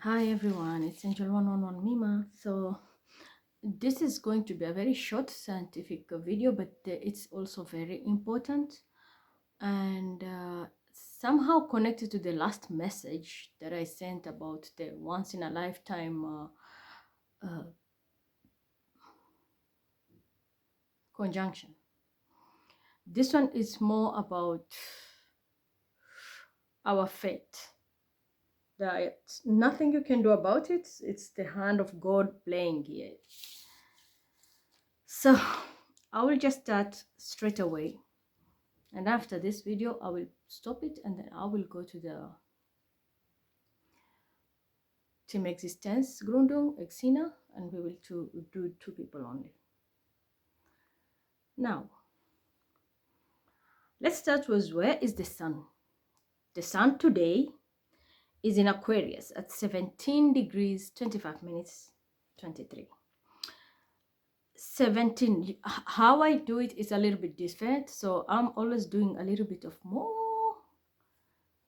Hi everyone, it's Angel 111 Mima. So this is going to be a very short scientific video, but it's also very important and somehow connected to the last message that I sent about the once in a lifetime conjunction. This one is more about our fate. There's nothing you can do about it. It's the hand of God playing here. So I will just start straight away. And after this video, I will stop it and then I will go to the Team Existence Gründung, Exina, and we will do two people only. Now, let's start with where is the sun? The sun today is in Aquarius at 17 degrees 25 minutes 23. 17. How I do it is a little bit different. So I'm always doing a little bit of more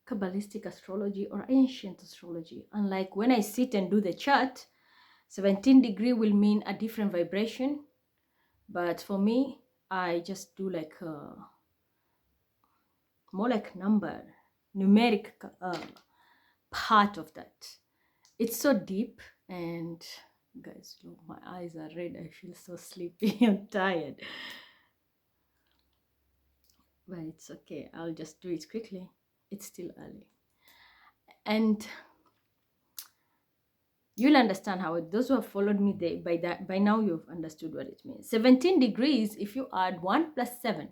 Kabbalistic astrology or ancient astrology. Unlike when I sit and do the chart, 17 degree will mean a different vibration. But for me, I just do like more like numeric part of that. It's so deep and guys, look, my eyes are red. I feel so sleepy. I'm tired. But it's okay. I'll just do it quickly. It's still early. And you'll understand how those who have followed me by now you've understood what it means. 17 degrees, if you add 1 plus 7.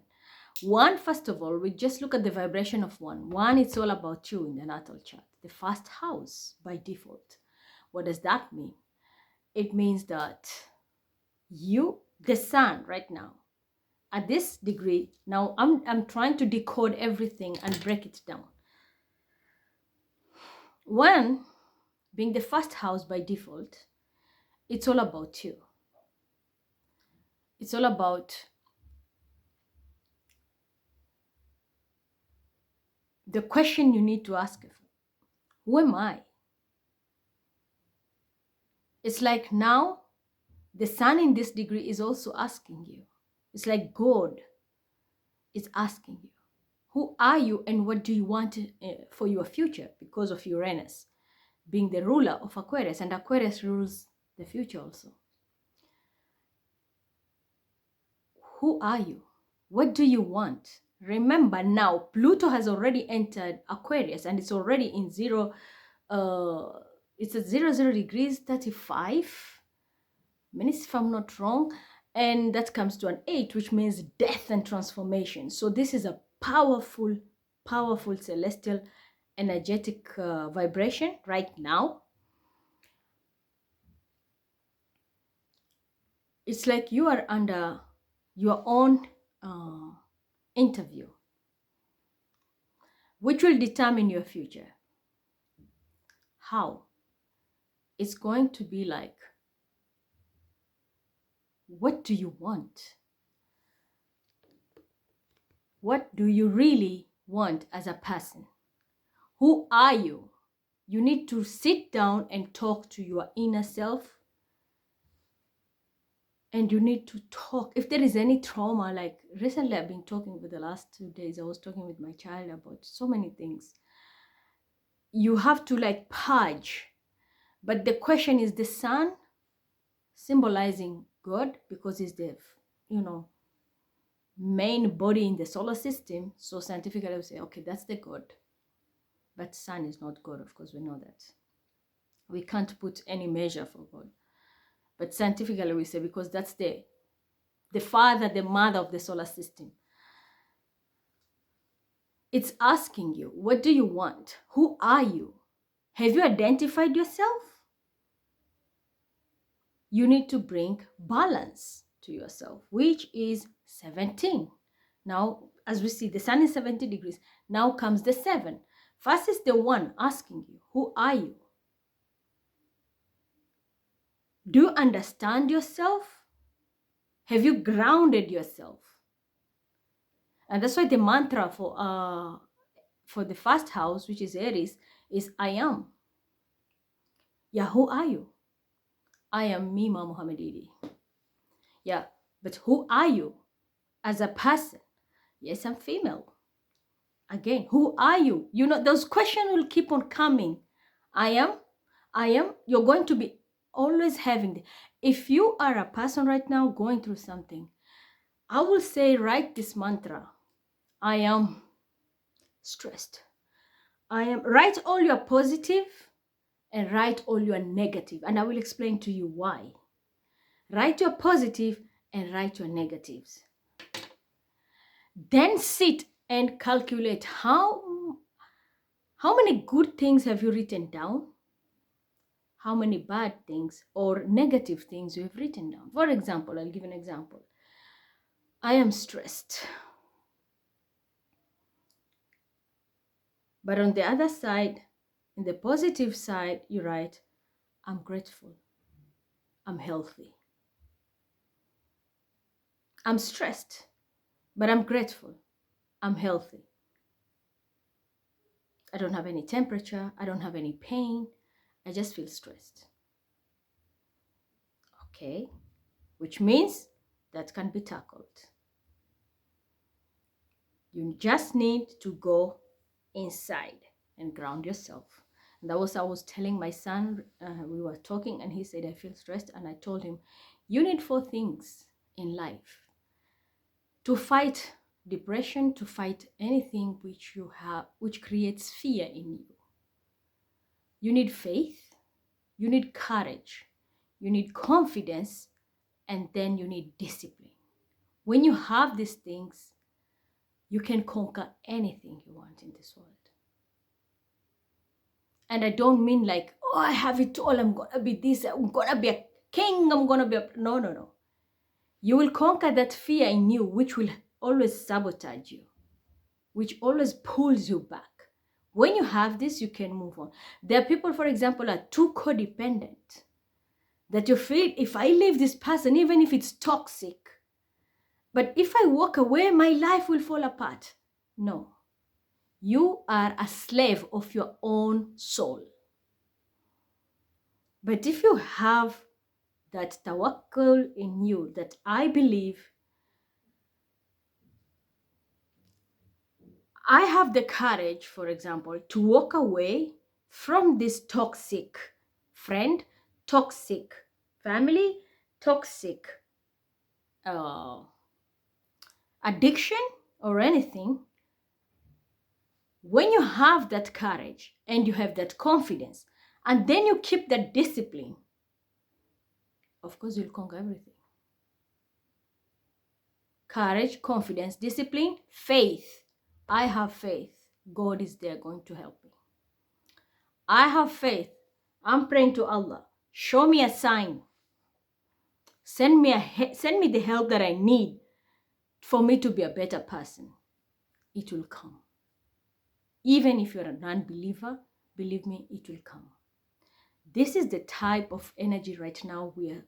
1, first of all, we just look at the vibration of 1. 1, it's all about you in the natal chart. The first house by default. What does that mean? It means that you, the sun right now, at this degree, now I'm trying to decode everything and break it down. 1 being the first house by default, it's all about you. It's all about the question you need to ask: who am I? It's like now the sun in this degree is also asking you. It's like God is asking you, who are you and what do you want for your future, because of Uranus being the ruler of Aquarius, and Aquarius rules the future also. Who are you? What do you want? Remember now, Pluto has already entered Aquarius and it's already in it's at 00 degrees 35 minutes, if I'm not wrong. And that comes to an 8, which means death and transformation. So this is a powerful, powerful celestial energetic vibration right now. It's like you are under your own interview, which will determine your future. How? It's going to be like, what do you want? What do you really want as a person? Who are you? You need to sit down and talk to your inner self. And you need to talk. If there is any trauma, like recently I've been talking with the last 2 days, I was talking with my child about so many things. You have to like purge. But the question is the sun symbolizing God, because it's the, main body in the solar system. So scientifically we say, okay, that's the God. But sun is not God, of course, we know that. We can't put any measure for God. But scientifically we say, because that's the father, the mother of the solar system. It's asking you, what do you want? Who are you? Have you identified yourself? You need to bring balance to yourself, which is 17. Now, as we see, the sun is 70 degrees. Now comes the 7. First is the 1 asking you, who are you? Do you understand yourself? Have you grounded yourself? And that's why the mantra for the first house, which is Aries, is I am. Yeah, who are you? I am Mima Muhammadidi. Yeah, but who are you as a person? Yes, I'm female. Again, who are you? You know, those questions will keep on coming. I am, you're going to be always having if you are a person right now going through something, I will say, write this mantra. I am stressed. I am, write all your positive and write all your negative, and I will explain to you why. Write your positive and write your negatives. Then sit and calculate how many good things have you written down, how many bad things or negative things you have written down. For example, I'll give an example. I am stressed. But on the other side, in the positive side, you write, I'm grateful. I'm healthy. I'm stressed, but I'm grateful. I'm healthy. I don't have any temperature. I don't have any pain. I just feel stressed. Okay, which means that can be tackled. You just need to go inside and ground yourself. And that was I was telling my son, we were talking, and he said, I feel stressed. And I told him, you need 4 things in life to fight depression, to fight anything which you have, which creates fear in you. You need faith, you need courage, you need confidence, and then you need discipline. When you have these things, you can conquer anything you want in this world. And I don't mean like, oh, I have it all, I'm gonna be this, I'm gonna be a king, I'm gonna be a... No. You will conquer that fear in you, which will always sabotage you, which always pulls you back. When you have this, you can move on. There are people, for example, are too codependent, that you feel, if I leave this person, even if it's toxic, but if I walk away, my life will fall apart. No. You are a slave of your own soul. But if you have that tawakkul in you, that I believe I have the courage, for example, to walk away from this toxic friend, toxic family, toxic addiction, or anything. When you have that courage and you have that confidence, and then you keep that discipline, of course, you'll conquer everything. Courage, confidence, discipline, faith. I have faith. God is there going to help me. I have faith. I'm praying to Allah. Show me a sign. Send me the help that I need for me to be a better person. It will come. Even if you're a non-believer, believe me, it will come. This is the type of energy right now we are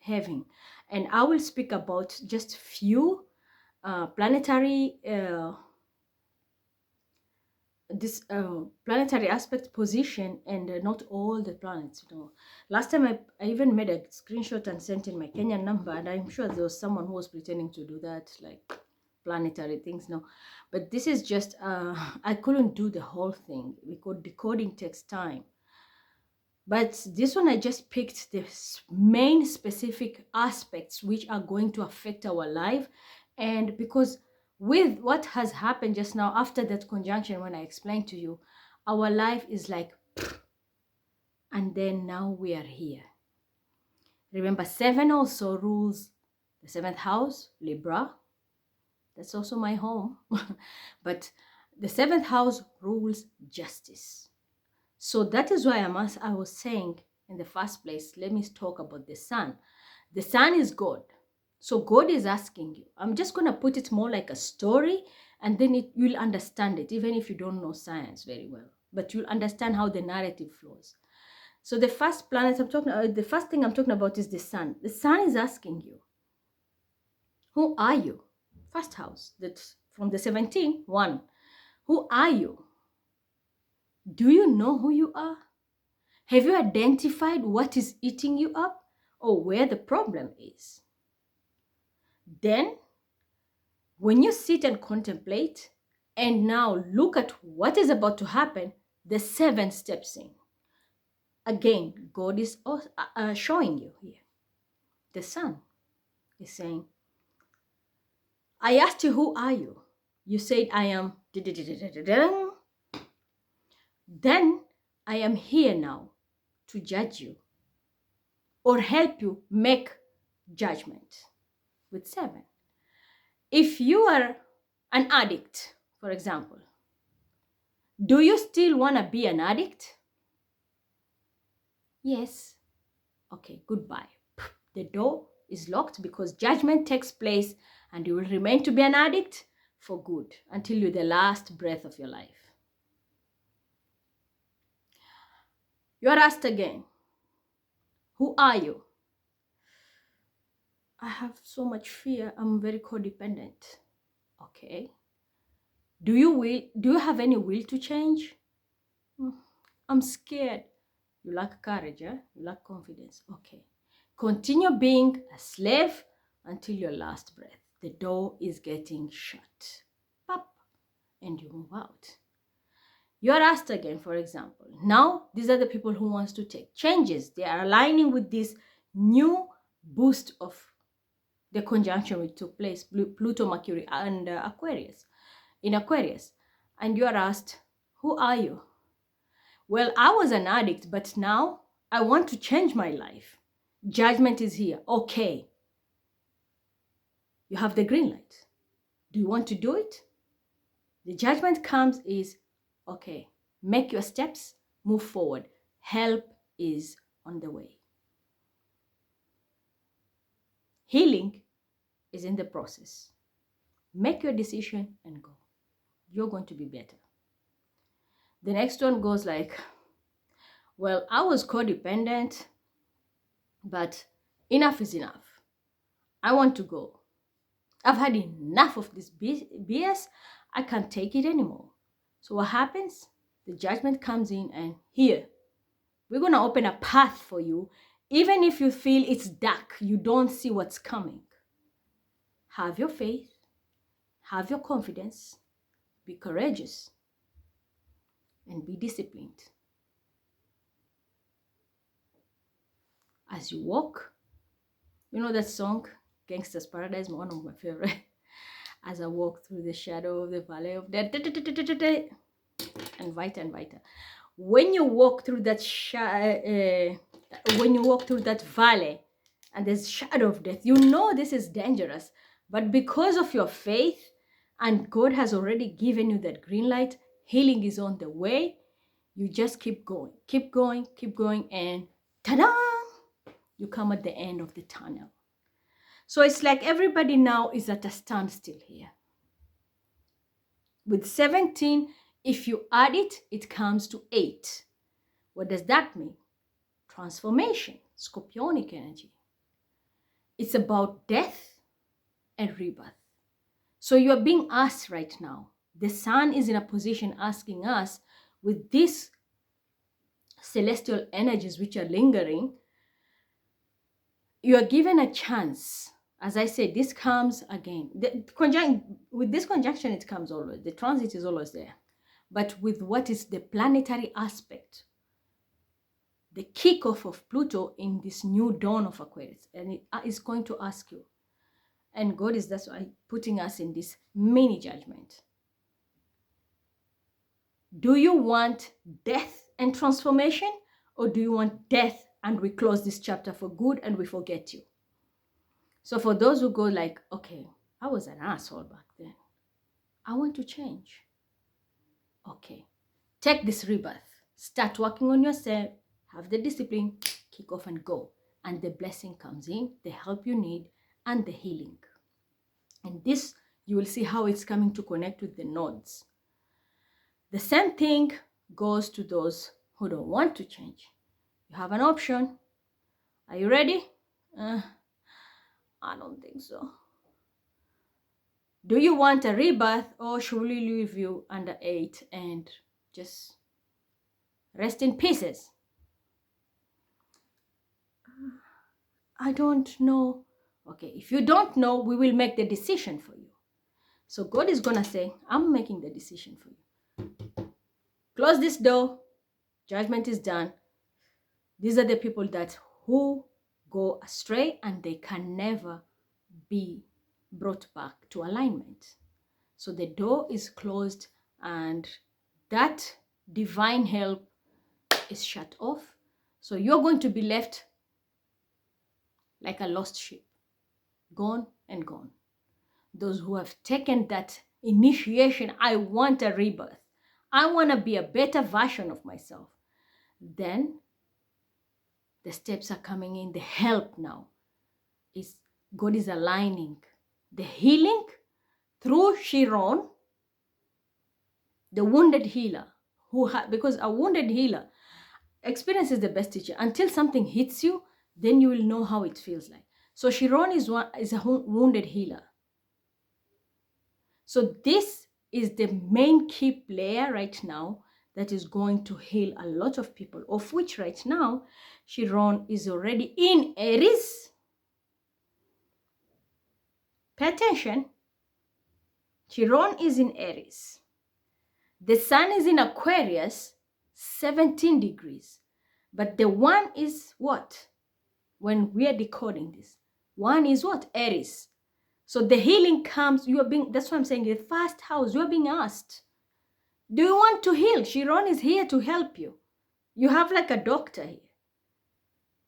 having. And I will speak about just few planetary planetary aspect position, and not all the planets. Last time I even made a screenshot and sent in my Kenyan number, and I'm sure there was someone who was pretending to do that, like planetary things. No, but this is just I couldn't do the whole thing because decoding takes time. But this one, I just picked the main specific aspects which are going to affect our life. And because with what has happened just now, after that conjunction, when I explained to you, our life is like, and then now we are here. Remember, 7 also rules the 7th house, Libra. That's also my home. But the 7th house rules justice. So that is why I was saying in the first place, let me talk about the sun. The sun is God. So God is asking you. I'm just going to put it more like a story, and then you'll understand it, even if you don't know science very well. But you'll understand how the narrative flows. So the first planet the first thing I'm talking about is the sun. The sun is asking you, who are you? First house, that's from the 17, 1. Who are you? Do you know who you are? Have you identified what is eating you up or where the problem is? Then, when you sit and contemplate and now look at what is about to happen, the 7 steps in. Again, God is showing you here. The Son is saying, I asked you, who are you? You said, I am. Then I am here now to judge you or help you make judgment with 7. If you are an addict, for example, do you still want to be an addict? Yes. Okay, goodbye. The door is locked because judgment takes place and you will remain to be an addict for good until the last breath of your life. You are asked again, who are you? I have so much fear. I'm very codependent. Okay. Do you have any will to change? I'm scared. You lack courage, eh? You lack confidence. Okay. Continue being a slave until your last breath. The door is getting shut. Pop. And you move out. You are asked again, for example. Now, these are the people who wants to take changes. They are aligning with this new boost of the conjunction which took place, Pluto, Mercury, and Aquarius, in Aquarius. And you are asked, who are you? Well, I was an addict, but now I want to change my life. Judgment is here. Okay. You have the green light. Do you want to do it? The judgment comes is, okay, make your steps, move forward. Help is on the way. Healing is in the process. Make your decision and go. You're going to be better. The next one goes like, well, I was codependent, but enough is enough. I want to go. I've had enough of this BS. I can't take it anymore. So what happens? The judgment comes in and here, we're going to open a path for you. Even if you feel it's dark, you don't see what's coming. Have your faith. Have your confidence. Be courageous. And be disciplined. As you walk, you know that song, Gangsta's Paradise, one of my favorite. As I walk through the shadow of the valley of death, and Vita and Vita. When you walk through that valley and there's shadow of death, you know this is dangerous. But because of your faith and God has already given you that green light, healing is on the way. You just keep going, keep going, keep going, and ta-da! You come at the end of the tunnel. So it's like everybody now is at a standstill here. With 17, if you add it, it comes to 8. What does that mean? Transformation, scorpionic energy. It's about death and rebirth. So you are being asked right now. The sun is in a position asking us with these celestial energies which are lingering, you are given a chance. As I said, this comes again. With this conjunction, it comes always. The transit is always there. But with what is the planetary aspect, the kickoff of Pluto in this new dawn of Aquarius, and it is going to ask you. And God is that's why putting us in this mini judgment. Do you want death and transformation, or do you want death and we close this chapter for good and we forget you? So for those who go like, okay, I was an asshole back then. I want to change. Okay, take this rebirth. Start working on yourself. Have the discipline. Kick off and go. And the blessing comes in, the help you need, and the healing. And this, you will see how it's coming to connect with the Nords. The same thing goes to those who don't want to change. You have an option. Are you ready? I don't think so. Do you want a rebirth, or should we leave you under 8 and just rest in pieces? I don't know. Okay, if you don't know, we will make the decision for you. So God is going to say, I'm making the decision for you. Close this door. Judgment is done. These are the people that who go astray and they can never be brought back to alignment. So the door is closed and that divine help is shut off. So you're going to be left like a lost sheep, gone and gone. Those who have taken that initiation, I want a rebirth, I want to be a better version of myself, then the steps are coming in. The help now is God is aligning the healing through Chiron, the wounded healer, because a wounded healer experience is the best teacher. Until something hits you, then you will know how it feels like. So Chiron is a wounded healer. So this is the main key player right now that is going to heal a lot of people, of which right now Chiron is already in Aries. Pay attention. Chiron is in Aries. The sun is in Aquarius, 17 degrees. But the one is what? When we are decoding this, one is what? Aries. So the healing comes, that's what I'm saying, the first house, you are being asked, do you want to heal? Chiron is here to help you. You have like a doctor here.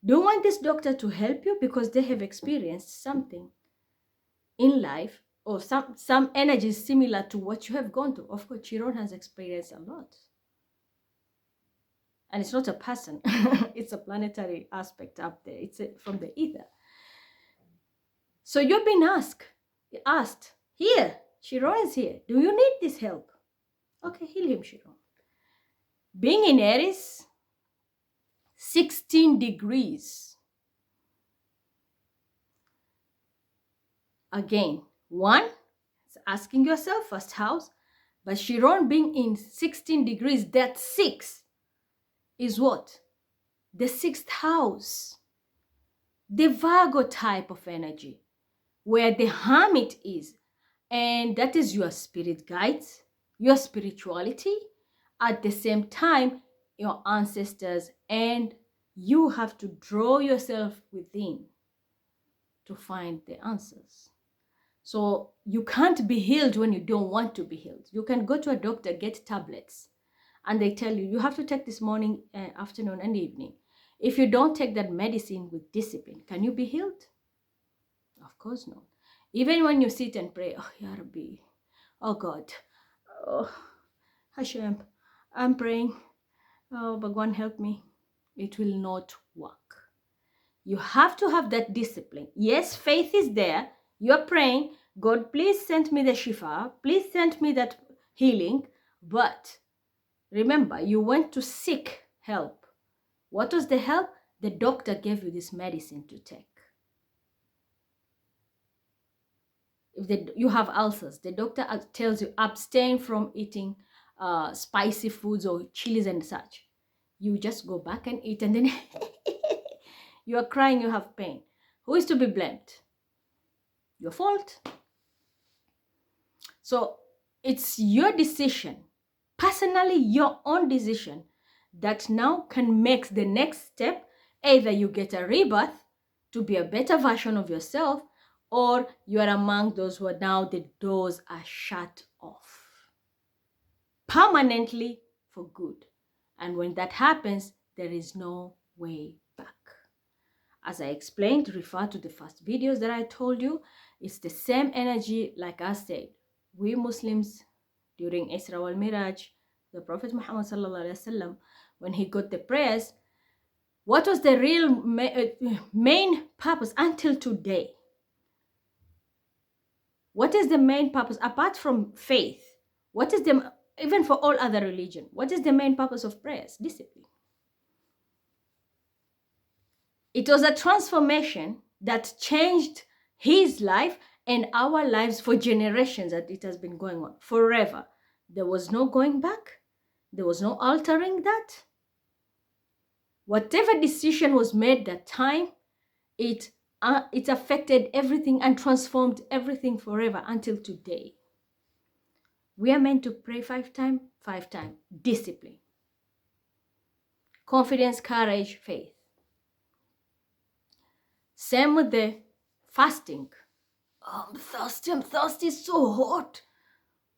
Do you want this doctor to help you? Because they have experienced something in life or some energy similar to what you have gone through. Of course, Chiron has experienced a lot. And it's not a person. It's a planetary aspect up there. It's from the ether. So you've been asked, here, Chiron is here. Do you need this help? Okay, heal him, Chiron. Being in Aries, 16 degrees. Again, one, it's asking yourself, first house, but Chiron being in 16 degrees, that 6 is what? The 6th house. The Virgo type of energy, where the hermit is. And that is your spirit guides, your spirituality, at the same time, your ancestors, and you have to draw yourself within to find the answers. So you can't be healed when you don't want to be healed. You can go to a doctor, get tablets, and they tell you, you have to take this morning, afternoon, and evening. If you don't take that medicine with discipline, can you be healed? Of course not. Even when you sit and pray, oh, Ya Rabbi, oh God, oh Hashem, I'm praying, oh Bhagwan, help me. It will not work. You have to have that discipline. Yes, faith is there. You're praying, God, please send me the Shifa. Please send me that healing. But remember, you went to seek help. What was the help? The doctor gave you this medicine to take. If you have ulcers, the doctor tells you abstain from eating spicy foods or chilies and such. You just go back and eat, and then you are crying, you have pain. Who is to be blamed? Your fault. So it's your decision, personally your own decision, that now can make the next step. Either you get a rebirth to be a better version of yourself, or you are among those who are now the doors are shut off permanently for good. And when that happens, there is no way back. As I explained, refer to the first videos that I told you. It's the same energy, like I said. We Muslims, during Isra wal Miraj, the Prophet Muhammad sallallahu alaihi wasallam, when he got the prayers, what was the real main purpose until today? What is the main purpose apart from faith? What is the, even for all other religion, what is the main purpose of prayers? Discipline. It was a transformation that changed his life and our lives for generations, that it has been going on forever. There was no going back. There was no altering that. Whatever decision was made that time, it It affected everything and transformed everything forever until today. We are meant to pray 5 times, 5 times. Discipline, confidence, courage, faith. Same with the fasting. Oh, I'm thirsty, it's so hot.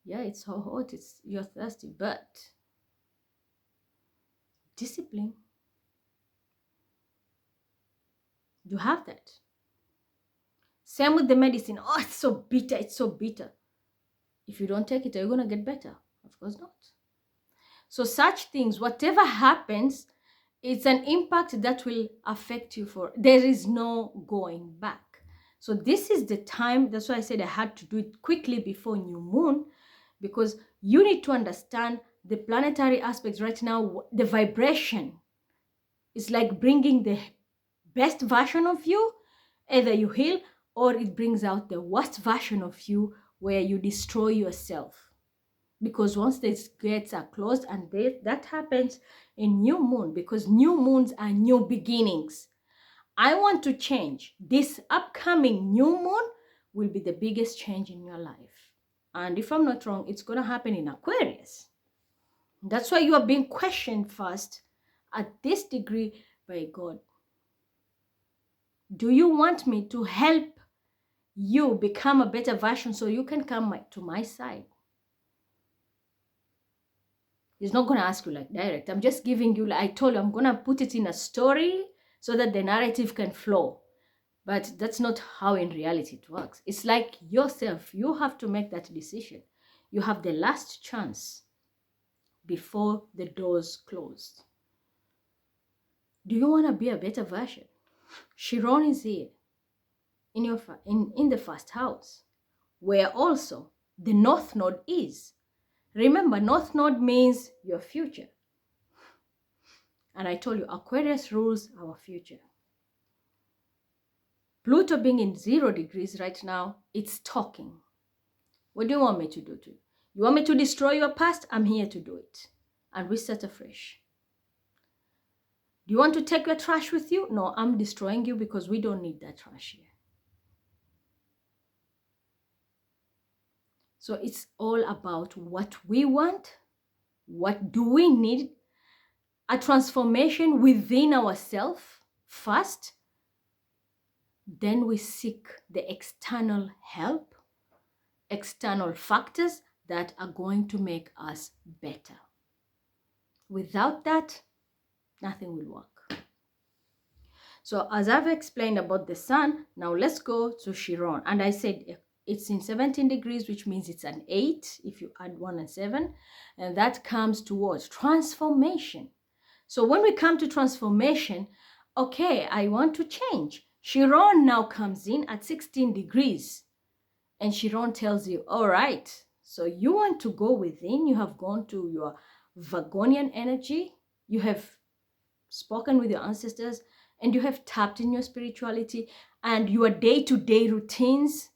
Yeah, it's so hot, you're thirsty, but discipline. You have that. Same with the medicine. Oh, it's so bitter, it's so bitter. If you don't take it, are you going to get better? Of course not. So such things, whatever happens, it's an impact that will affect you for, there is no going back. So this is the time, that's why I said I had to do it quickly before new moon, because you need to understand the planetary aspects right now. The vibration is like bringing the best version of you, either you heal or it brings out the worst version of you where you destroy yourself. Because once these gates are closed, and that happens in new moon, because new moons are new beginnings. I want to change. This upcoming new moon will be the biggest change in your life. And if I'm not wrong, it's going to happen in Aquarius. That's why you are being questioned first at this degree by God. Do you want me to help you become a better version so you can come to my side? He's not going to ask you like direct. I'm just giving you, like I told you, I'm going to put it in a story so that the narrative can flow. But that's not how in reality it works. It's like yourself. You have to make that decision. You have the last chance before the doors close. Do you want to be a better version? Chiron is here in your in the first house, where also the North Node is. Remember, North Node means your future. And I told you, Aquarius rules our future. Pluto being in 0 degrees right now, it's talking. What do you want me to do to you? You want me to destroy your past? I'm here to do it. And restart afresh. Do you want to take your trash with you? No, I'm destroying you because we don't need that trash here. So it's all about what we want. What do we need? A transformation within ourselves first. Then we seek the external help, external factors that are going to make us better. Without that, nothing will work. So as I've explained about the sun, now let's go to Chiron. And I said it's in 17 degrees, which means it's an 8 if you add 1 and 7. And that comes towards transformation. So when we come to transformation, okay, I want to change. Chiron now comes in at 16 degrees. And Chiron tells you, all right, so you want to go within. You have gone to your Vagonian energy. You have spoken with your ancestors, and you have tapped in your spirituality and your day-to-day routines.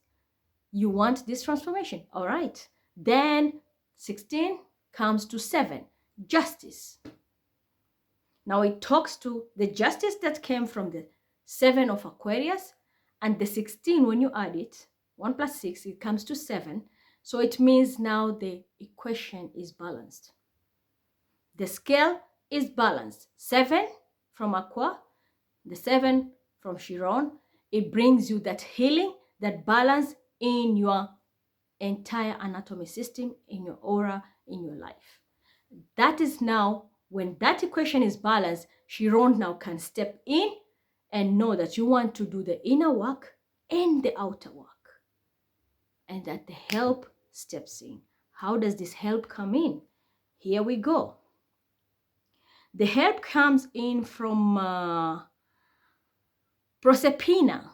You want this transformation. All right. Then 16 comes to 7, justice. Now it talks to the justice that came from the 7 of Aquarius, and the 16, when you add it, 1 plus 6, it comes to 7. So it means now the equation is balanced. The scale is balanced. 7 from Aqua, the 7 from Chiron. It brings you that healing, that balance in your entire anatomy system, in your aura, in your life. That is now, when that equation is balanced, Chiron now can step in and know that you want to do the inner work and the outer work. And that the help steps in. How does this help come in? Here we go. The help comes in from Proserpina.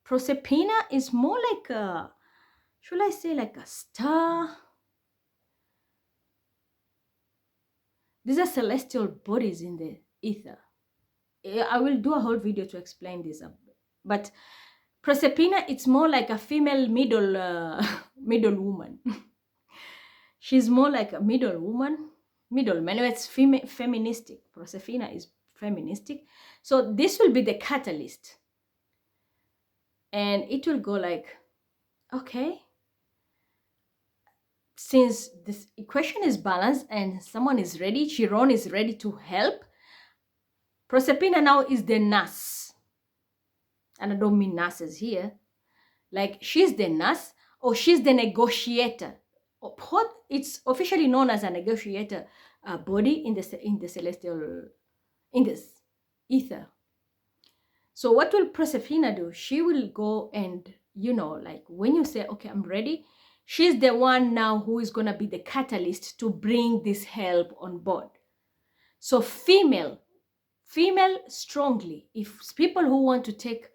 Proserpina is more like a, should I say like a star? These are celestial bodies in the ether. I will do a whole video to explain this. But Proserpina, it's more like a female middle woman. She's more like a middle woman. Middleman. It's feministic. Proserpina is feministic. So this will be the catalyst. And it will go like, okay, since this equation is balanced and someone is ready, Chiron is ready to help, Proserpina now is the nurse. And I don't mean nurses here. Like, she's the nurse or she's the negotiator. It's officially known as a negotiator body in the celestial, in this ether. So what will Proserpina do? She will go and, like when you say, okay, I'm ready, she's the one now who is going to be the catalyst to bring this help on board. So female strongly, if people who want to take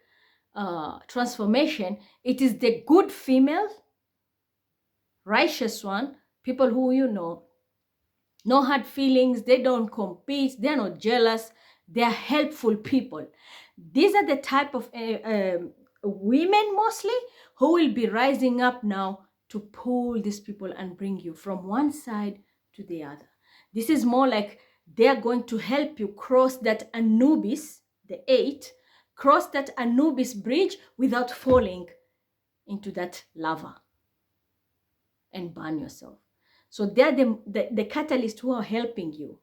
transformation, it is the good female, righteous one, people who, no hard feelings, they don't compete, they're not jealous, they're helpful people. These are the type of women mostly who will be rising up now to pull these people and bring you from one side to the other. This is more like they're going to help you cross that Anubis, the 8, cross that Anubis bridge without falling into that lava and burn yourself. So they're the catalyst who are helping you.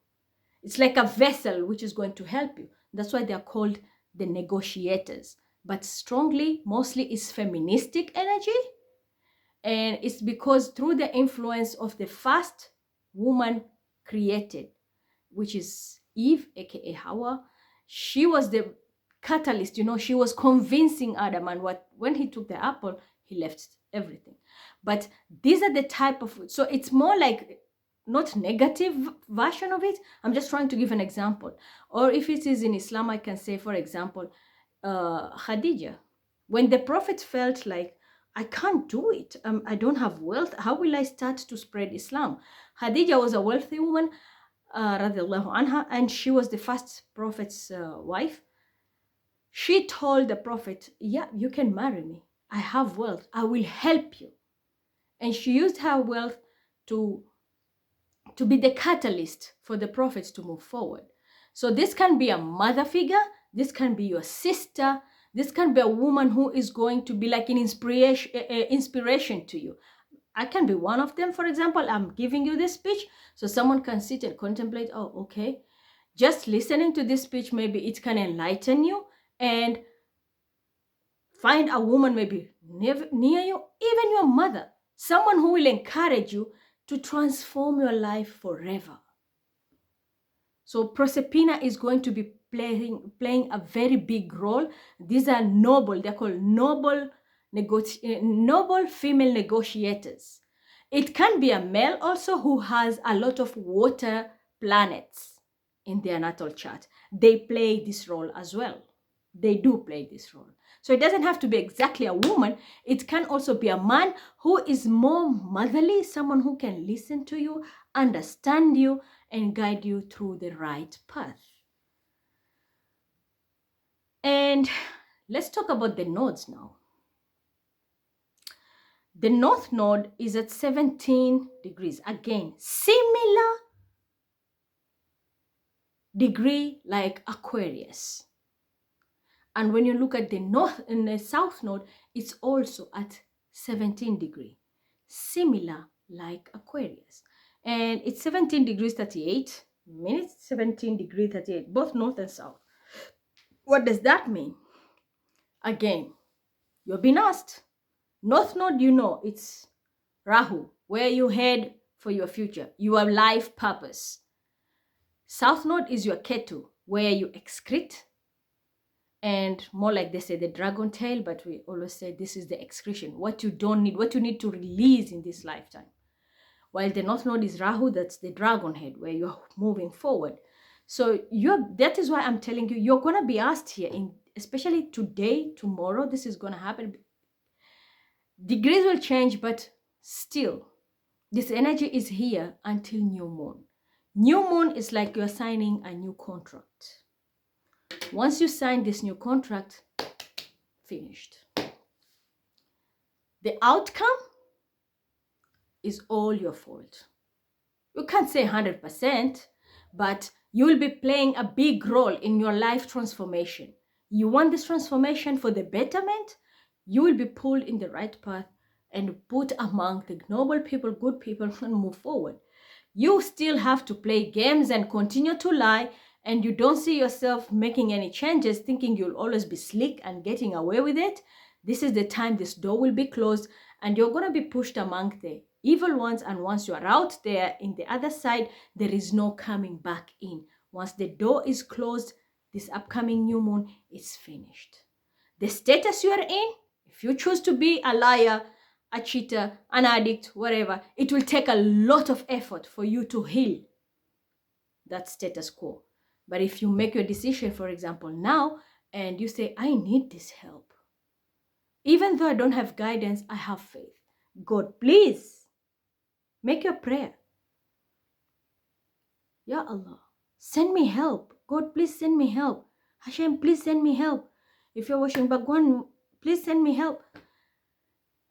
It's like a vessel which is going to help you. That's why they're called the negotiators. But strongly, mostly is feministic energy. And it's because through the influence of the first woman created, which is Eve, aka Hawa, she was the catalyst. She was convincing Adam, and when he took the apple, he left everything. But these are the type of, so it's more like not negative version of it. I'm just trying to give an example. Or if it is in Islam, I can say, for example, Khadija, when the prophet felt like, I can't do it, I don't have wealth, how will I start to spread Islam? Khadija was a wealthy woman, radiallahu anha, and she was the first prophet's wife. She told the prophet, yeah, you can marry me, I have wealth, I will help you. And she used her wealth to be the catalyst for the prophets to move forward. So this can be a mother figure, this can be your sister, this can be a woman who is going to be like an inspiration to you. I can be one of them. For example, I'm giving you this speech, so someone can sit and contemplate, oh, okay, just listening to this speech, maybe it can enlighten you, and find a woman maybe near you, even your mother, someone who will encourage you to transform your life forever. So Proserpina is going to be playing a very big role. These are noble, they're called noble female negotiators. It can be a male also who has a lot of water planets in their natal chart. They play this role as well. They do play this role. So it doesn't have to be exactly a woman. It can also be a man who is more motherly, someone who can listen to you, understand you, and guide you through the right path. And let's talk about the nodes now. The north node is at 17 degrees. Again, similar degree like Aquarius. And when you look at the north and the south node, it's also at 17 degrees, similar like Aquarius. And it's 17 degrees 38 minutes, 17 degrees 38, both north and south. What does that mean? Again, you've been asked. North node, it's Rahu, where you head for your future, your life purpose. South node is your Ketu, where you excrete, and more like they say the dragon tail, but we always say this is the excretion, what you don't need, what you need to release in this lifetime. While the north node is Rahu, that's the dragon head, where you're moving forward. So that is why I'm telling you, you're going to be asked here, especially today, tomorrow, this is going to happen. Degrees will change, but still, this energy is here until new moon. New moon is like you're signing a new contract. Once you sign this new contract, finished. The outcome is all your fault. You can't say 100%, but you will be playing a big role in your life transformation. You want this transformation for the betterment, You will be pulled in the right path and put among the noble people, good people, and move forward. You still have to play games and continue to lie, and you don't see yourself making any changes, thinking you'll always be slick and getting away with it. This is the time this door will be closed, and you're going to be pushed among the evil ones. And once you are out there in the other side, there is no coming back in. Once the door is closed, this upcoming new moon is finished. The status you are in, if you choose to be a liar, a cheater, an addict, whatever, it will take a lot of effort for you to heal that status quo. But if you make your decision, for example, now, and you say, I need this help. Even though I don't have guidance, I have faith. God, please make your prayer. Ya Allah, send me help. God, please send me help. Hashem, please send me help. If you're watching Bhagwan, please send me help.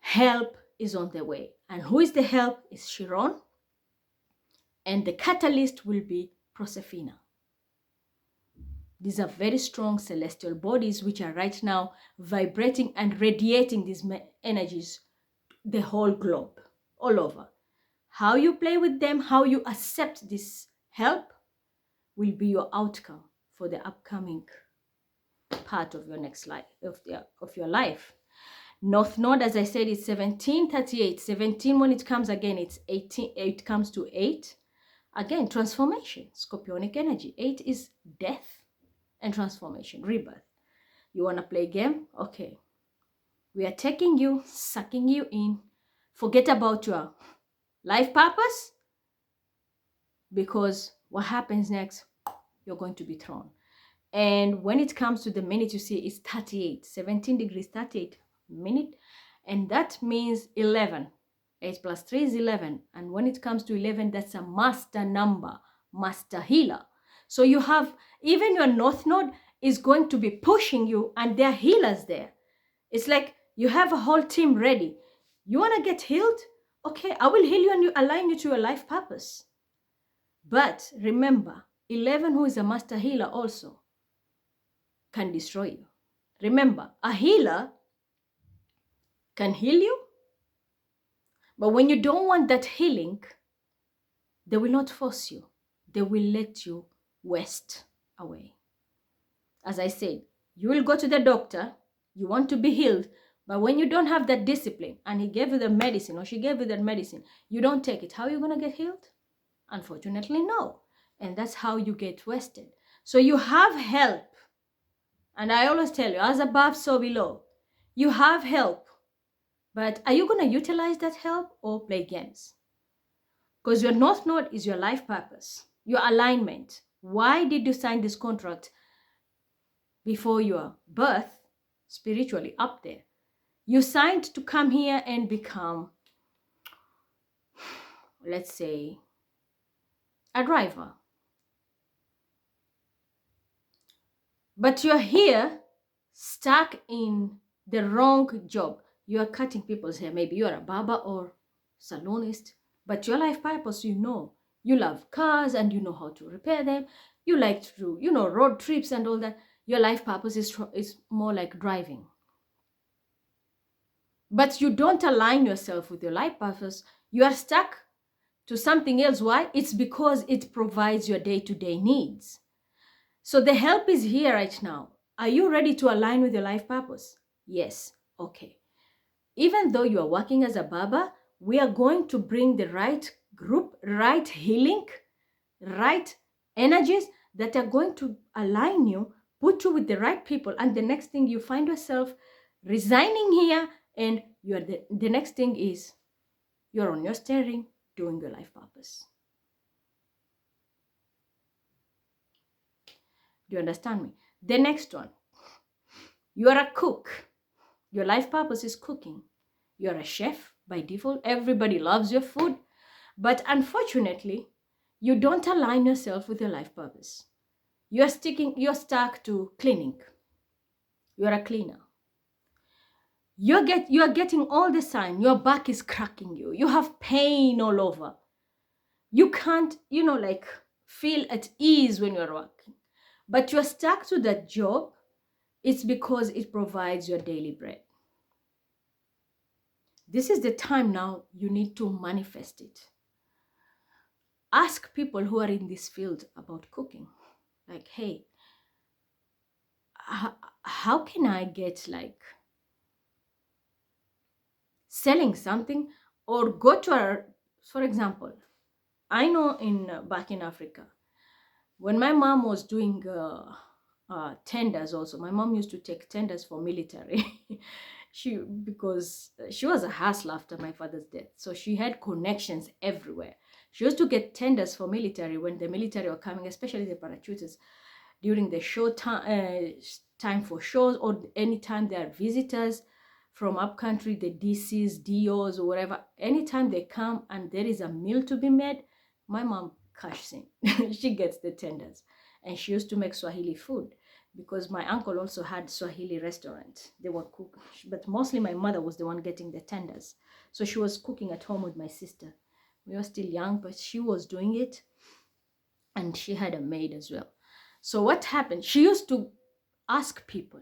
Help is on the way. And who is the help? Is Chiron. And the catalyst will be Proserpina. These are very strong celestial bodies which are right now vibrating and radiating these energies the whole globe, all over. How you play with them, how you accept this help will be your outcome for the upcoming part of your next life, of your life. North Node, as I said, is 1738. 17, when it comes again, it's 18. It comes to 8. Again, transformation, scorpionic energy. 8 is death and transformation, rebirth. You want to play a game? Okay. We are taking you, sucking you in. Forget about your life purpose, because what happens next, you're going to be thrown. And when it comes to the minute, you see it's 38, 17 degrees, 38 minute. And that means 11. 8 plus 3 is 11. And when it comes to 11, that's a master number, master healer. So you have, even your North Node is going to be pushing you, and there are healers there. It's like you have a whole team ready. You want to get healed? Okay, I will heal you and you align you to your life purpose. But remember, 11, who is a master healer also, can destroy you. Remember, a healer can heal you, but when you don't want that healing, they will not force you. They will let you waste away. As I said, you will go to the doctor, you want to be healed, but when you don't have that discipline and he gave you the medicine or she gave you that medicine, you don't take it, how are you going to get healed? Unfortunately, no. And that's how you get wasted. So you have help. And I always tell you, as above, so below. You have help. But are you going to utilize that help or play games? Because your North Node is your life purpose, your alignment. Why did you sign this contract before your birth, spiritually up there? You signed to come here and become, let's say, a driver. But you're here stuck in the wrong job. You are cutting people's hair. Maybe you're a barber or salonist, but your life purpose, you know, you love cars and you know how to repair them. You like to do, road trips and all that. Your life purpose is more like driving. But you don't align yourself with your life purpose. You are stuck to something else. Why? It's because it provides your day-to-day needs. So the help is here right now. Are you ready to align with your life purpose? Yes. Okay. Even though you are working as a barber, we are going to bring the right group, right healing, right energies that are going to align you, put you with the right people. And the next thing, you find yourself resigning here, and you are the next thing is you're on your steering doing your life purpose. Do you understand me? The next one, you are a cook. Your life purpose is cooking. You're a chef by default. Everybody loves your food. But unfortunately, you don't align yourself with your life purpose. You're stuck to cleaning. You're a cleaner. You are getting all the sign. Your back is cracking you. You have pain all over. You can't, feel at ease when you're working. But you're stuck to that job. It's because it provides your daily bread. this is the time now you need to manifest it. Ask people who are in this field about cooking. Like, hey, how can I get like selling something, or go to a, for example, I know in back in Africa, when my mom was doing tenders also, my mom used to take tenders for military. Because she was a hustler after my father's death, so she had connections everywhere. She used to get tenders for military when the military were coming, especially the parachutists, during the show time for shows, or anytime there are visitors from up country, the DCs, DOs, or whatever. Anytime they come and there is a meal to be made, my mom cashes in. She gets the tenders, and she used to make Swahili food, because my uncle also had Swahili restaurant. They were cooking, but mostly my mother was the one getting the tenders. So she was cooking at home with my sister. We were still young, but she was doing it, and she had a maid as well. So what happened? She used to ask people,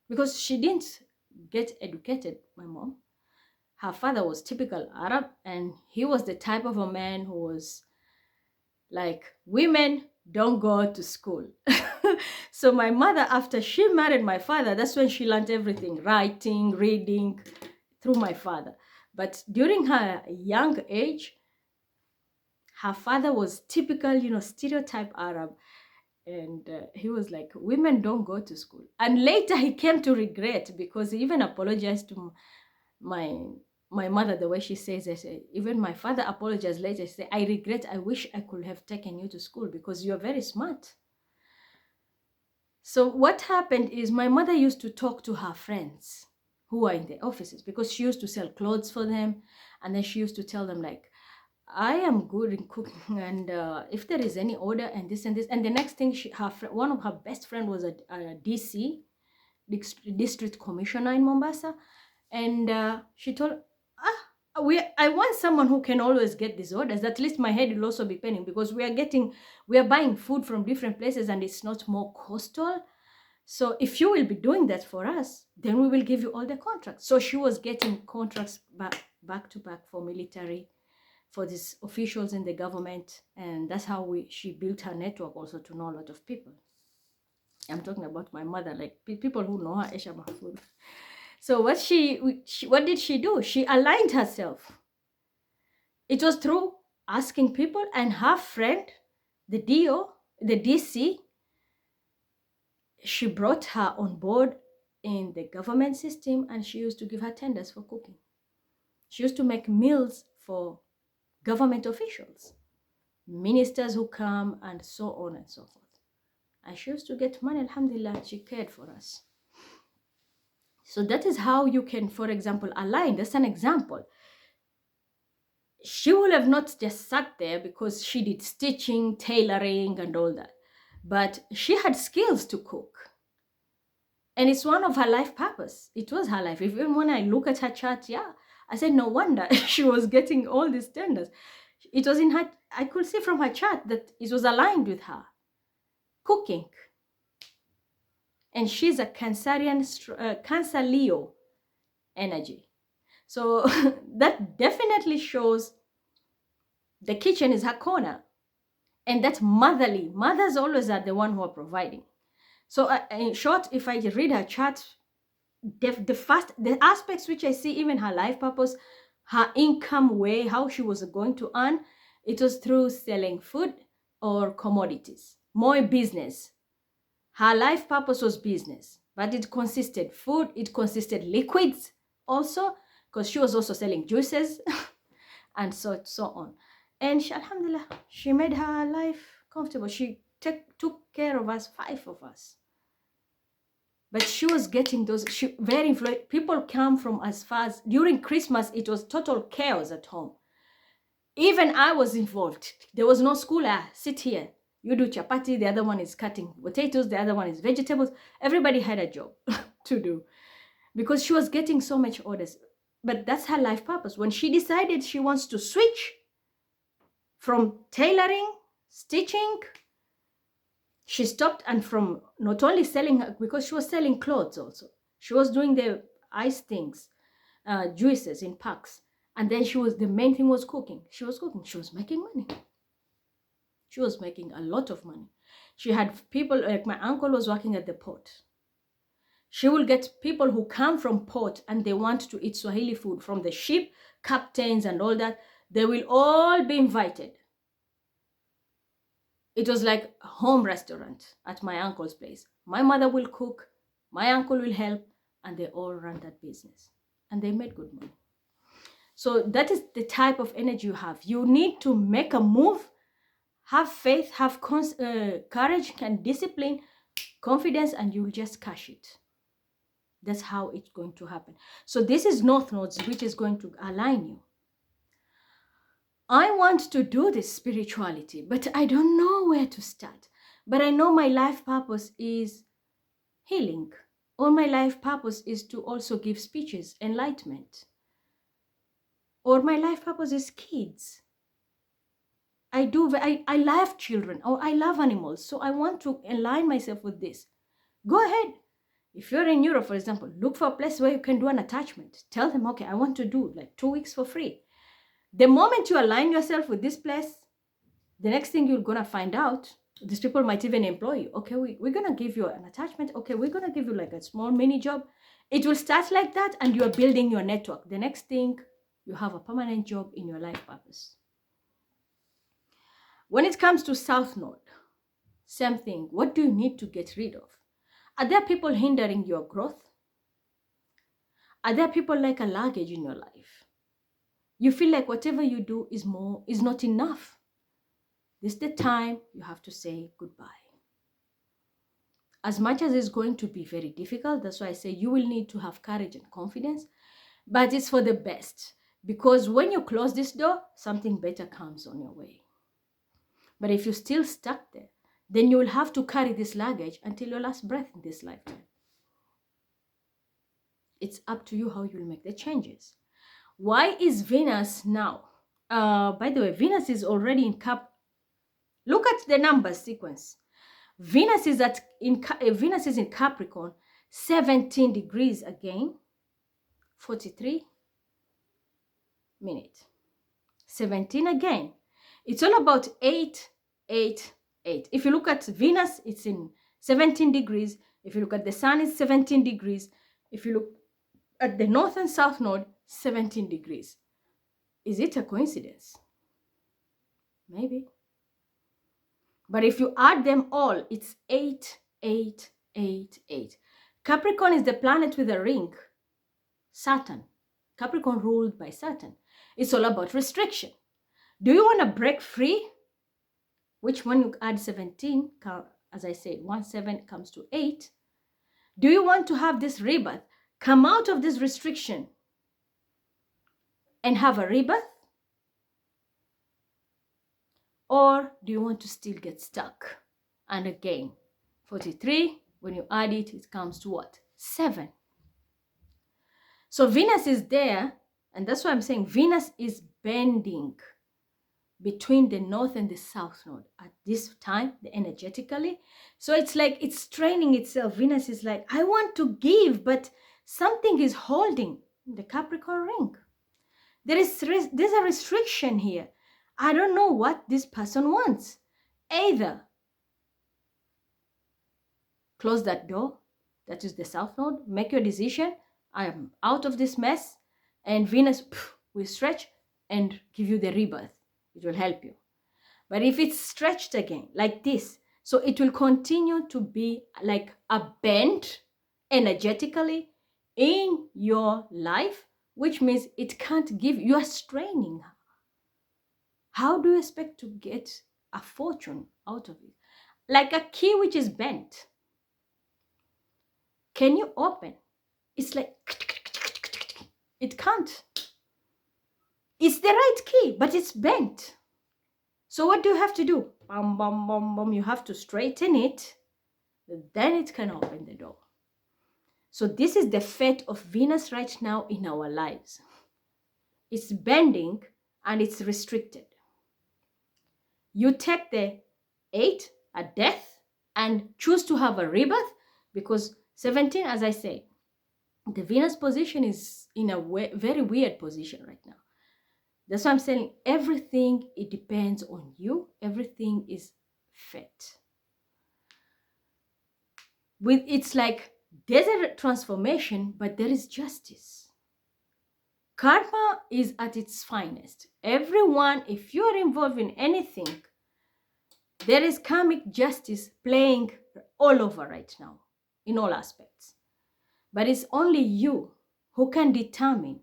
because she didn't get educated, my mom. Her father was typical Arab, and he was the type of a man who was like, women don't go to school. So my mother, after she married my father, that's when she learned everything, writing, reading, through my father. But during her young age, her father was typical, stereotype Arab. And he was like, women don't go to school. And later he came to regret, because he even apologized to my mother, the way she says it. Even my father apologized later. He said, I regret, I wish I could have taken you to school, because you're very smart. So what happened is, my mother used to talk to her friends who are in the offices, because she used to sell clothes for them. And then she used to tell them like, I am good in cooking, and if there is any order and this and this. And the next thing, one of her best friend was a DC, district commissioner in Mombasa. And she told, I want someone who can always get these orders. At least my head will also be paining, because we are buying food from different places, and it's not more costal. So if you will be doing that for us, then we will give you all the contracts. So she was getting contracts back to back for military, for these officials in the government. And that's how she built her network also, to know a lot of people. I'm talking about my mother, like people who know her, Aisha Mahfoud. So what did she do? She aligned herself. It was through asking people, and her friend, the DC, she brought her on board in the government system, and she used to give her tenders for cooking. She used to make meals for government officials, ministers who come, and so on and so forth. And she used to get money, alhamdulillah, she cared for us. So that is how you can, for example, align. That's an example. She would have not just sat there because she did stitching, tailoring, and all that. But she had skills to cook. And it's one of her life purpose. It was her life. Even when I look at her chart, yeah, I said, no wonder she was getting all these tenders. It was in her, I could see from her chart that it was aligned with her. Cooking. And she's a Cancerian, Cancer Leo energy. So that definitely shows the kitchen is her corner. And that's motherly. Mothers always are the one who are providing. So in short, if I read her chart, the aspects which I see, even her life purpose, her income way, how she was going to earn, it was through selling food or commodities, more business. Her life purpose was business, but it consisted food, it consisted liquids also, because she was also selling juices and so on. And she, alhamdulillah, she made her life comfortable. She took care of us, 5 of us. But she was getting those, very influential. People come from as far as, during Christmas, it was total chaos at home. Even I was involved. There was no school. Sit here. You do chapati, the other one is cutting potatoes, the other one is vegetables. Everybody had a job to do, because she was getting so much orders. But that's her life purpose. When she decided she wants to switch from tailoring, stitching, she stopped, and from not only selling, because she was selling clothes also. She was doing the ice things, juices in packs. And then the main thing was cooking. She was cooking. She was making money. She was making a lot of money. She had people, like my uncle was working at the port. She will get people who come from port and they want to eat Swahili food from the ship, captains and all that. They will all be invited. It was like a home restaurant at my uncle's place. My mother will cook, my uncle will help, and they all run that business. And they made good money. So that is the type of energy you have. You need to make a move, have faith, have courage and discipline, confidence, and you'll just cash it. That's how it's going to happen. So this is North Nodes, which is going to align you. I want to do this spirituality, but I don't know where to start. But I know my life purpose is healing. Or my life purpose is to also give speeches, enlightenment. Or my life purpose is kids. I love children, or I love animals, so I want to align myself with this. Go ahead. If you're in Europe, for example, look for a place where you can do an attachment. Tell them, okay, I want to do like 2 weeks for free. The moment you align yourself with this place, the next thing you're going to find out, these people might even employ you. Okay, we're going to give you an attachment. Okay, we're going to give you like a small mini job. It will start like that, and you are building your network. The next thing, you have a permanent job in your life purpose. When it comes to South Node, same thing. What do you need to get rid of? Are there people hindering your growth? Are there people like a luggage in your life? You feel like whatever you do is not enough. This is the time you have to say goodbye. As much as it's going to be very difficult, that's why I say you will need to have courage and confidence, but it's for the best. Because when you close this door, something better comes on your way. But if you're still stuck there, then you will have to carry this luggage until your last breath in this lifetime. It's up to you how you'll make the changes. Why is Venus now? By the way, Venus is already in Cap. Look at the numbers sequence. Venus is in Capricorn, 17 degrees again, 43 minutes. 17 again. It's all about 8, 8, 8. If you look at Venus, it's in 17 degrees. If you look at the Sun, it's 17 degrees. If you look at the North and South Node, 17 degrees. Is it a coincidence? Maybe. But if you add them all, it's 8, 8, 8, 8. Capricorn is the planet with a ring. Saturn. Capricorn ruled by Saturn. It's all about restriction. Do you want to break free? Which when you add 17, as I said, 1, 7 comes to 8. Do you want to have this rebirth? Come out of this restriction and have a rebirth? Or do you want to still get stuck? And again, 43, when you add it, it comes to what? 7. So Venus is there, and that's why I'm saying Venus is bending between the North and the South Node at this time, energetically. So it's like it's training itself. Venus is like, I want to give, but something is holding the Capricorn ring. There's a restriction here. I don't know what this person wants. Either close that door, that is the South Node, make your decision, I am out of this mess, and Venus will stretch and give you the rebirth. It will help you. But if it's stretched again, like this, so it will continue to be like a bend energetically in your life, which means it can't give, you are straining. How do you expect to get a fortune out of it? Like a key which is bent. Can you open? It's like, it can't. It's the right key, but it's bent. So what do you have to do? Bum, bum, bum, bum. You have to straighten it. Then it can open the door. So this is the fate of Venus right now in our lives. It's bending and it's restricted. You take the 8, a death, and choose to have a rebirth, because 17, as I say, The Venus position is in a very weird position right now. That's why I'm saying everything, it depends on you. Everything is fit. It's like there's a transformation, but there is justice. Karma is at its finest. Everyone, if you are involved in anything, there is karmic justice playing all over right now, in all aspects. But it's only you who can determine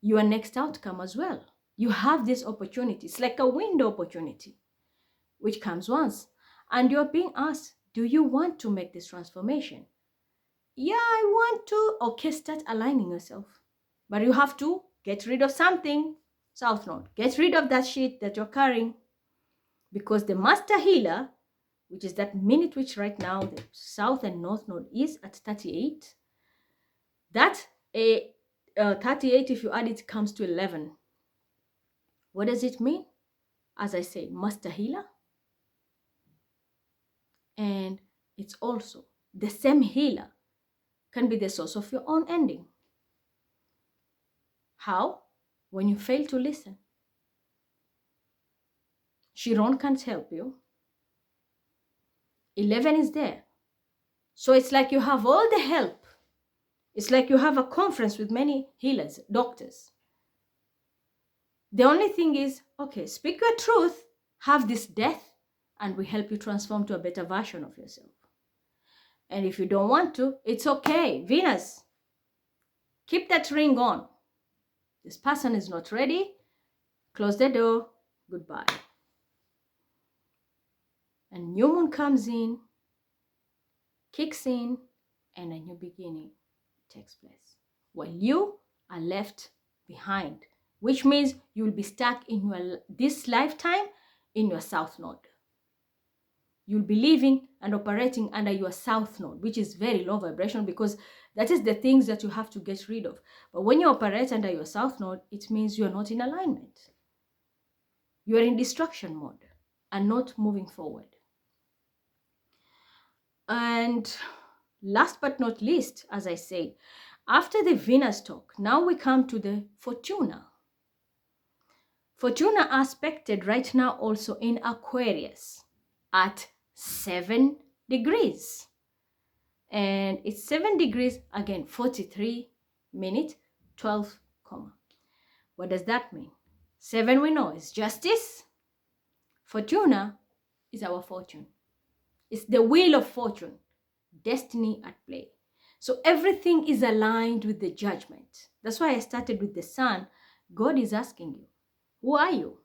your next outcome as well. You have this opportunity. It's like a window opportunity, which comes once. And you're being asked, do you want to make this transformation? Yeah, I want to. Okay, start aligning yourself. But you have to get rid of something. South Node, get rid of that shit that you're carrying. Because the master healer, which is that minute which right now the South and North Node is at 38, that 38, if you add it, comes to 11. What does it mean? As I said, master healer. And it's also the same healer can be the source of your own ending. How? When you fail to listen. Chiron can't help you. 11 is there. So it's like you have all the help. It's like you have a conference with many healers, doctors. The only thing is, okay, speak your truth, have this death, and we help you transform to a better version of yourself. And if you don't want to, it's okay. Venus, keep that ring on. This person is not ready. Close the door. Goodbye. And new moon comes in, kicks in, and a new beginning takes place. While you are left behind, which means you will be stuck in this lifetime in your South Node. You'll be living and operating under your South Node, which is very low vibration because that is the things that you have to get rid of. But when you operate under your South Node, it means you're not in alignment. You're in destruction mode and not moving forward. And last but not least, as I say, after the Venus talk, now we come to the Fortuna. Fortuna aspected right now also in Aquarius at 7 degrees. And it's 7 degrees, again, 43 minutes, 12 comma. What does that mean? 7 we know is justice. Fortuna is our fortune. It's the wheel of fortune, destiny at play. So everything is aligned with the judgment. That's why I started with the sun. God is asking you, who are you?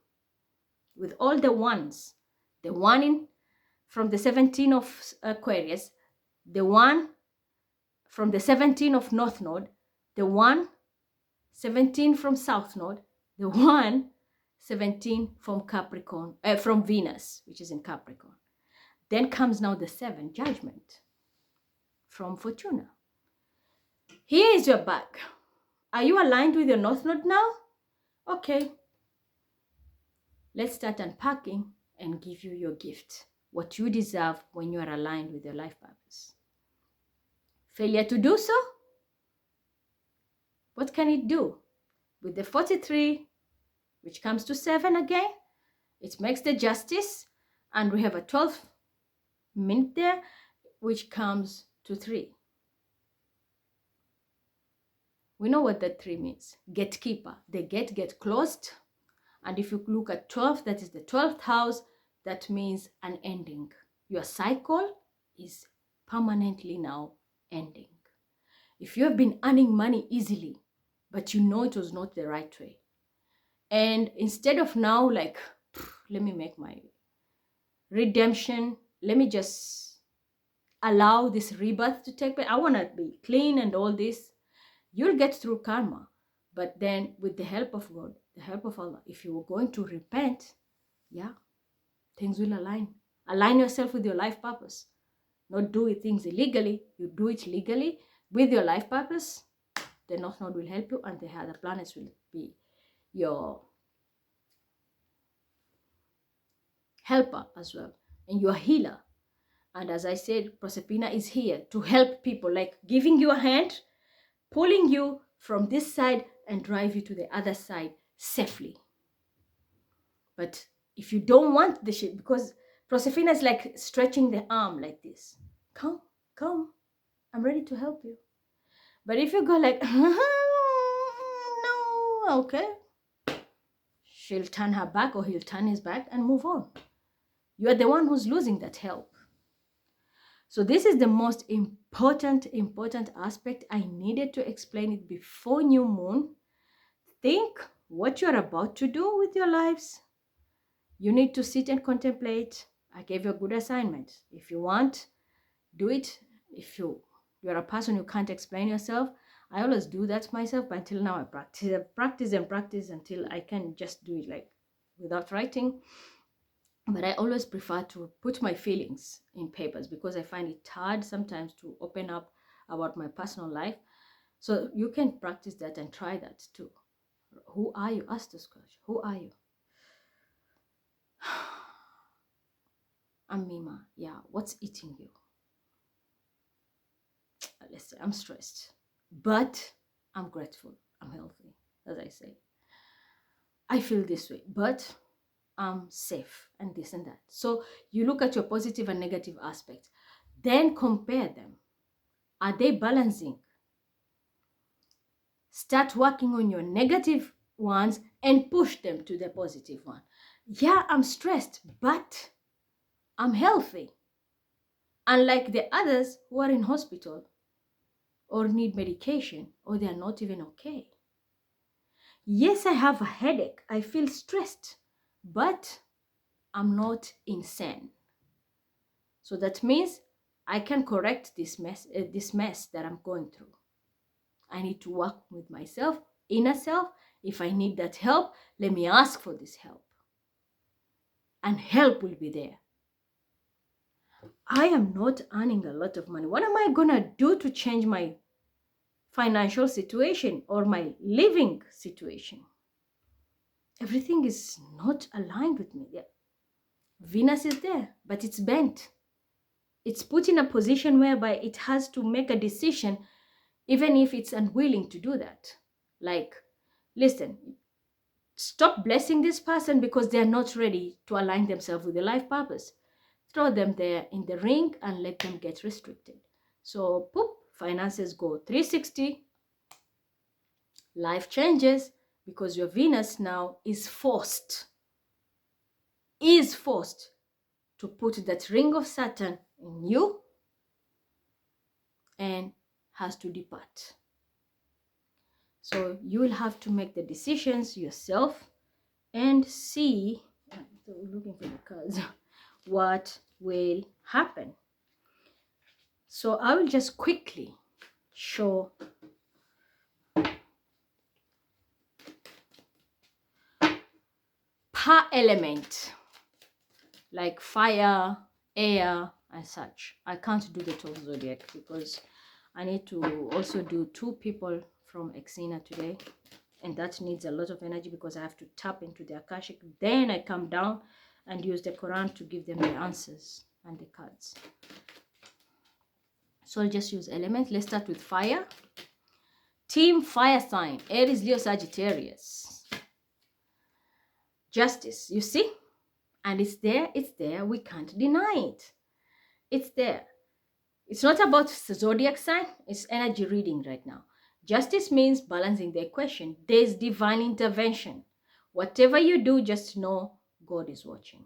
With all the ones, the one from the 17 of Aquarius, the one from the 17 of North Node, the one 17 from South Node, the one 17 from Capricorn, from Venus, which is in Capricorn. Then comes now the 7, judgment from Fortuna. Here is your bag. Are you aligned with your North Node now? Okay. Let's start unpacking and give you your gift, what you deserve when you are aligned with your life purpose. Failure to do so? What can it do? With the 43, which comes to 7 again, it makes the justice, and we have a 12 minute there, which comes to 3. We know what that 3 means. Gatekeeper. The gate get closed. And if you look at 12, that is the 12th house, that means an ending. Your cycle is permanently now ending. If you have been earning money easily, but you know it was not the right way, and instead of now like, let me make my redemption, let me just allow this rebirth to take place, I want to be clean and all this, you'll get through karma. But then with the help of God, the help of Allah, if you are going to repent, yeah, things will align. Align yourself with your life purpose. Not do things illegally. You do it legally with your life purpose. The North Node will help you, and the other planets will be your helper as well, and your healer. And as I said, Proserpina is here to help people, like giving you a hand, pulling you from this side and drive you to the other side safely. But if you don't want the shit, because Proserpina is like stretching the arm like this. Come, come, I'm ready to help you. But if you go like, no, okay, she'll turn her back or he'll turn his back and move on. You are the one who's losing that help. So this is the most important aspect. I needed to explain it before new moon. Think what you're about to do with your lives. You need to sit and contemplate. I gave you a good assignment. If you want, do it. If you're a person who can't explain yourself, I always do that myself, but until now I practice until I can just do it like without writing. But I always prefer to put my feelings in papers because I find it hard sometimes to open up about my personal life. So you can practice that and try that too. Who are you? Ask this question. Who are you? I'm Mima. Yeah, what's eating you? Let's say I'm stressed, but I'm grateful. I'm healthy, as I say. I feel this way, but I'm safe and this and that. So you look at your positive and negative aspects, then compare them. Are they balancing? Start working on your negative ones and push them to the positive one. Yeah, I'm stressed, but I'm healthy. Unlike the others who are in hospital or need medication or they are not even okay. Yes, I have a headache. I feel stressed, but I'm not insane. So that means I can correct this mess that I'm going through. I need to work with myself, inner self. If I need that help, let me ask for this help. And help will be there. I am not earning a lot of money. What am I going to do to change my financial situation or my living situation? Everything is not aligned with me. Yeah. Venus is there, but it's bent. It's put in a position whereby it has to make a decision, even if it's unwilling to do that. Like, listen, stop blessing this person because they're not ready to align themselves with the life purpose. Throw them there in the ring and let them get restricted. So, poop, finances go 360. Life changes because your Venus now is forced to put that ring of Saturn in you and has to depart. So you will have to make the decisions yourself and see, so looking for the cards, what will happen. So I will just quickly show per element, like fire, air, and such. I can't do the 12 zodiac because I need to also do 2 people from Exena today. And that needs a lot of energy because I have to tap into the Akashic. Then I come down and use the Quran to give them the answers and the cards. So I'll just use elements. Let's start with fire. Team fire sign, Aries, Leo, Sagittarius. Justice, you see? And it's there. We can't deny it. It's there. It's not about zodiac sign. It's energy reading right now. Justice means balancing the equation. There's divine intervention. Whatever you do, just know God is watching.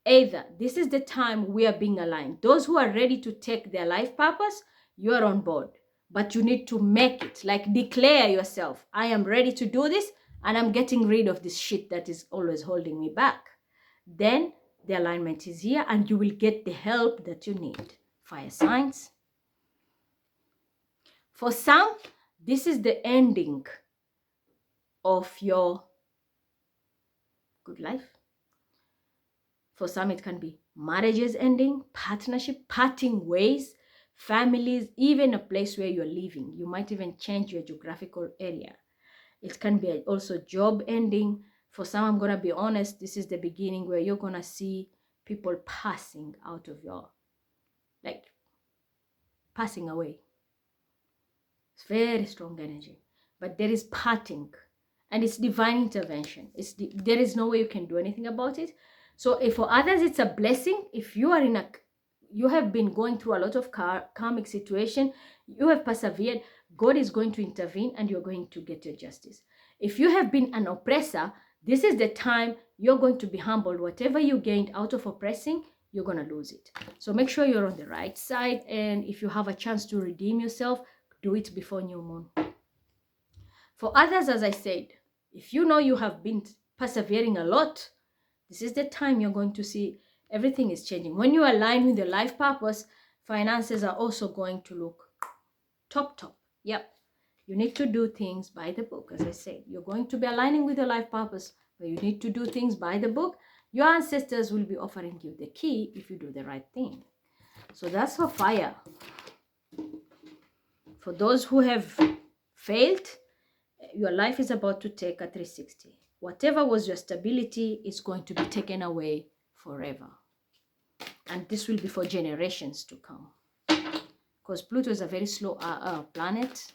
Either this is the time we are being aligned. Those who are ready to take their life purpose, you are on board. But you need to make it, like declare yourself. I am ready to do this and I'm getting rid of this shit that is always holding me back. Then the alignment is here and you will get the help that you need. Fire signs. For some, this is the ending of your good life. For some, it can be marriages ending, partnership, parting ways, families, even a place where you're living. You might even change your geographical area. It can be also job ending. For some, I'm going to be honest, this is the beginning where you're going to see people passing out of your, like, passing away. very strong energy, but there is parting, and it's divine intervention. There is no way you can do anything about it. So if for others it's a blessing, if you are you have been going through a lot of karmic situation, you have persevered, God is going to intervene and you're going to get your justice. If you have been an oppressor, this is the time you're going to be humbled. Whatever you gained out of oppressing, you're going to lose it. So make sure you're on the right side, and if you have a chance to redeem yourself, do it before new moon. For others, as I said, if you know you have been persevering a lot, this is the time you're going to see everything is changing. When you align with your life purpose, finances are also going to look top. Yep. You need to do things by the book. As I said, you're going to be aligning with your life purpose, but you need to do things by the book. Your ancestors will be offering you the key if you do the right thing. So that's for fire. For those who have failed, your life is about to take a 360. Whatever was your stability is going to be taken away forever. And this will be for generations to come. Because Pluto is a very slow planet.